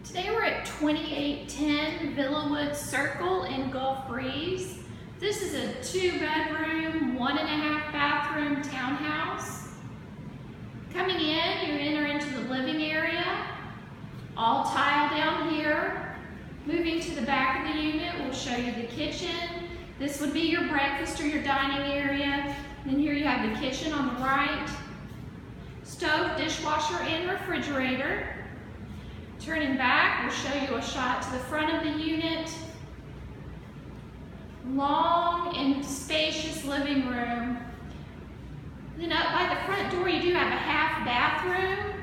Today we're at 2810 Villawood Circle in Gulf Breeze. This is a 2-bedroom, 1.5 bathroom townhouse. Coming in, you enter into the living area, all tile down here. Moving to the back of the unit, we'll show you the kitchen. This would be your breakfast or your dining area. Then here you have the kitchen on the right. Stove, dishwasher, and refrigerator. Turning back, we'll show you a shot to the front of the unit. Long and spacious living room. Then up by the front door, you do have a half bathroom.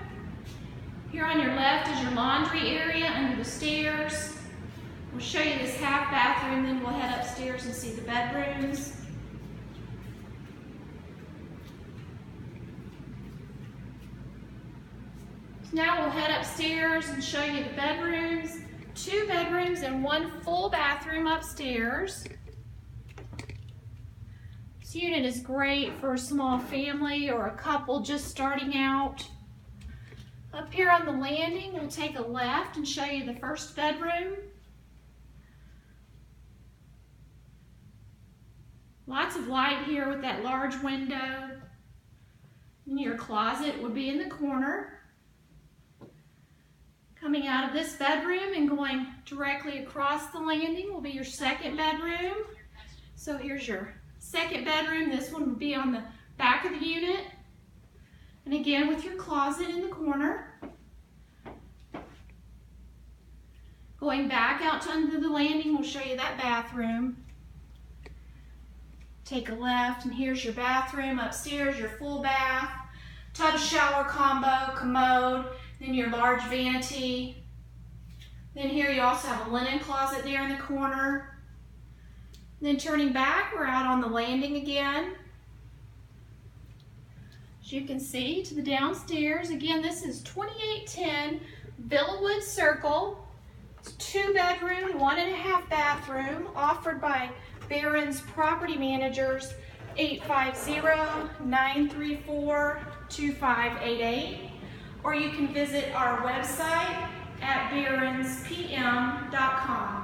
Here on your left is your laundry area under the stairs. We'll show you this half bathroom, then we'll head upstairs and see the bedrooms. Now we'll head upstairs and show you the bedrooms. 2 bedrooms and 1 full bathroom upstairs. This unit is great for a small family or a couple just starting out. Up here on the landing, we'll take a left and show you the first bedroom. Lots of light here with that large window. And your closet would be in the corner. Coming out of this bedroom and going directly across the landing will be your second bedroom. So here's your second bedroom. This one will be on the back of the unit. And again with your closet in the corner. Going back out to under the landing, we'll show you that bathroom. Take a left and here's your bathroom. Upstairs, your full bath, tub shower combo, commode. Then your large vanity. Then here you also have a linen closet there in the corner. Then turning back, we're out on the landing again. As you can see, to the downstairs. Again, this is 2810 Villawood Circle. It's 2-bedroom, 1.5 bathroom, offered by Barrons Property Managers, 850-934-2588. Or you can visit our website at barronspm.com.